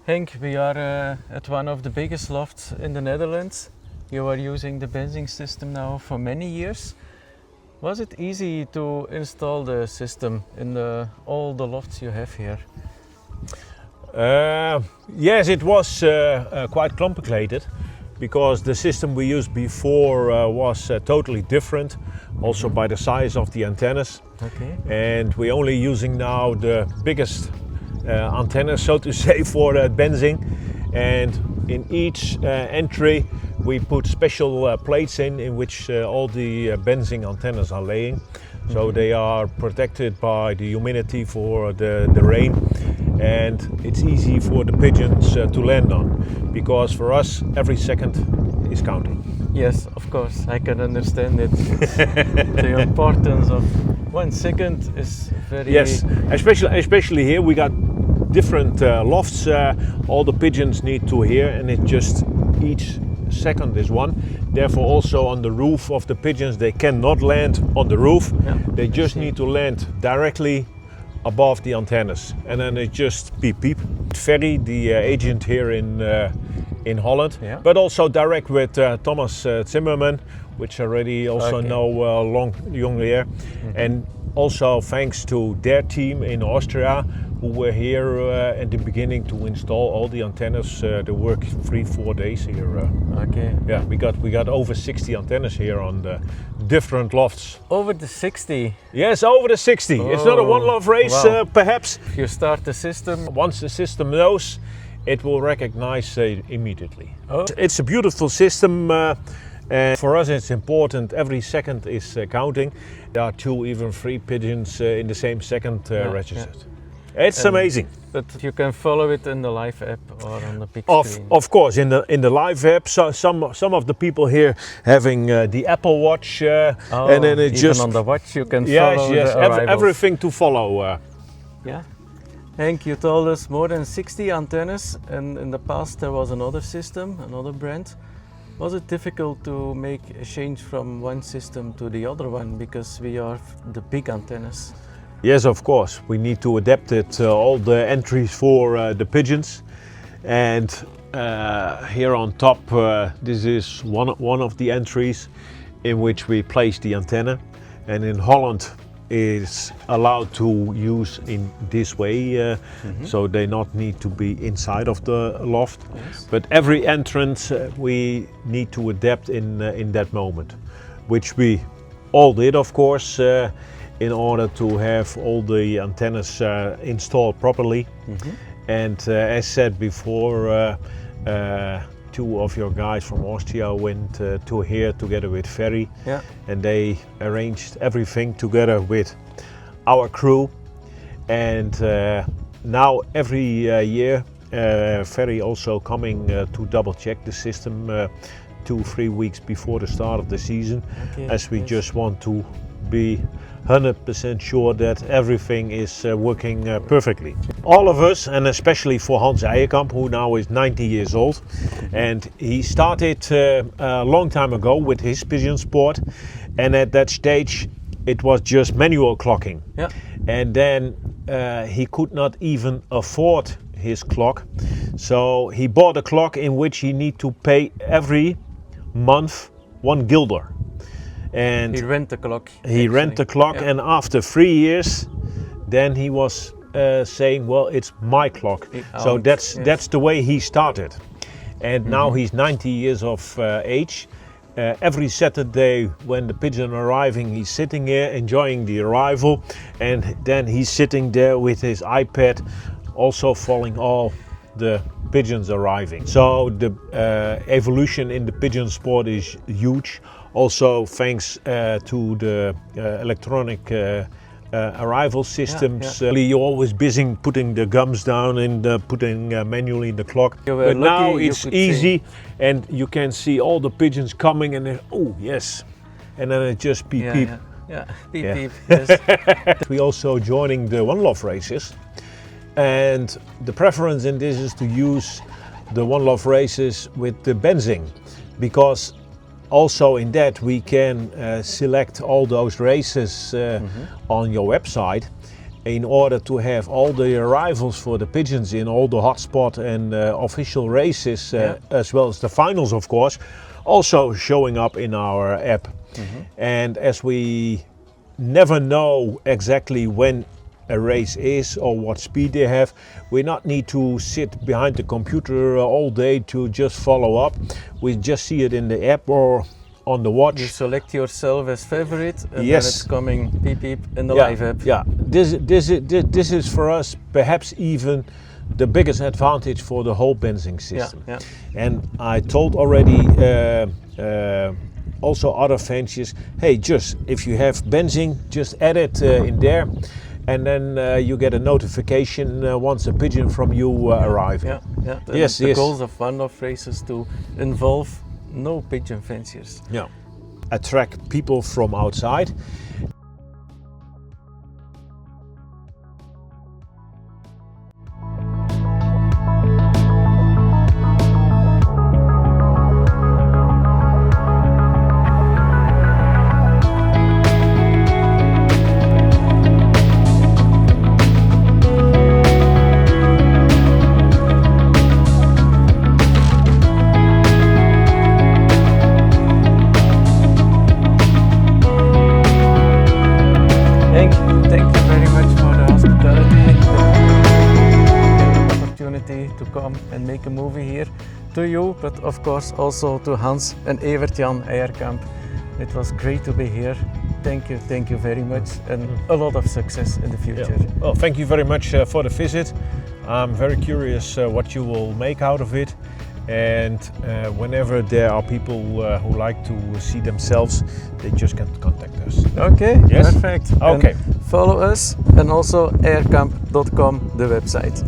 Henk, we are at one of the biggest lofts in the Netherlands. You are using the Benzing system now for many years. Was it easy to install the system in all the lofts you have here? Yes, it was quite complicated because the system we used before was totally different, also by the size of the antennas. Okay. And we're only using now the biggest antennas, so to say, for Benzing. And in each entry we put special plates in which all the Benzing antennas are laying. So they are protected by the humidity for the rain, and it's easy for the pigeons to land on, because for us every second is counting. Yes, of course, I can understand it. The importance of 1 second is very... Yes, especially here we got different lofts. All the pigeons need to hear, and it just each second is one. Therefore also on the roof of the pigeons, they cannot land on the roof. Yeah, they just need to land directly above the antennas, and then it just beep beep. Ferry, the agent here in Holland, yeah. but also direct with Thomas Zimmerman, which already also know long year, and also thanks to their team in Austria, who were here at the beginning to install all the antennas. They work 3-4 days here. Okay. Yeah, we got over 60 antennas here on the different lofts. Over the 60? Yes, over the 60. Oh, it's not a one-loft race, wow. perhaps. If you start the system... Once the system knows, it will recognize immediately. Oh. It's a beautiful system. And for us it's important, every second is counting. There are 2, even 3 pigeons in the same second registered. Yeah. It's amazing. But you can follow it in the live app or on the big screen. Of course, in the live app. So some of the people here having the Apple Watch, and then it even just on the watch you can follow the arrivals. Everything to follow. Yeah. Henk, you told us more than 60 antennas, and in the past there was another system, another brand. Was it difficult to make a change from one system to the other one, because we are the big antennas? Yes, of course. We need to adapt it, all the entries for the pigeons. And here on top, this is one of the entries in which we place the antenna. And in Holland, is allowed to use in this way, so they not need to be inside of the loft. Yes. But every entrance we need to adapt in that moment, which we all did, of course, in order to have all the antennas installed properly. And as said before, 2 of your guys from Austria went to here together with Ferry, and they arranged everything together with our crew. And now every year Ferry also coming to double check the system 2-3 weeks before the start of the season, as we just want to be 100% sure that everything is working perfectly. All of us, and especially for Hans Eijerkamp, who now is 90 years old, and he started a long time ago with his pigeon sport, and at that stage it was just manual clocking. Yeah. And then he could not even afford his clock, so he bought a clock in which he need to pay every month 1 guilder. And he rent the clock. He rent the clock, and after 3 years, then he was saying, "Well, it's my clock." So that's the way he started. And now he's 90 years of age. Every Saturday when the pigeon arriving, he's sitting here enjoying the arrival, and then he's sitting there with his iPad, also following all the pigeons arriving. So the evolution in the pigeon sport is huge. Also thanks to the electronic arrival systems. You're always busy putting the gums down and putting manually the clock. But now it's easy, and you can see all the pigeons coming, and then, oh yes, and then it just beep beep. Yeah, beep beep. Yes. We also joining the one-loft races, and the preference in this is to use the one-loft races with the Benzing, because also in that we can select all those races on your website, in order to have all the arrivals for the pigeons in all the hotspot and official races, as well as the finals, of course, also showing up in our app. And as we never know exactly when a race is or what speed they have, we not need to sit behind the computer all day to just follow up. We just see it in the app or on the watch. You select yourself as favorite, and Yes. then it's coming beep beep in the live app. Yeah, this is for us perhaps even the biggest advantage for the whole Benzing system. Yeah. And I told already also other fanciers, hey, just if you have Benzing, just add it in there, and then you get a notification once a pigeon from you arrives. Yeah. Yes, The yes. goals of one of races to involve no pigeon fanciers. Yeah, attract people from outside. Henk, thank you very much for the hospitality, the opportunity to come and make a movie here. To you, but of course also to Hans and Evert-Jan Eijerkamp. It was great to be here. Thank you very much, and a lot of success in the future. Yeah. Well, thank you very much for the visit. I'm very curious what you will make out of it. And whenever there are people who like to see themselves, they just can contact us. Okay, Yes? perfect. Okay. And follow us, and also eijerkamp.com, the website.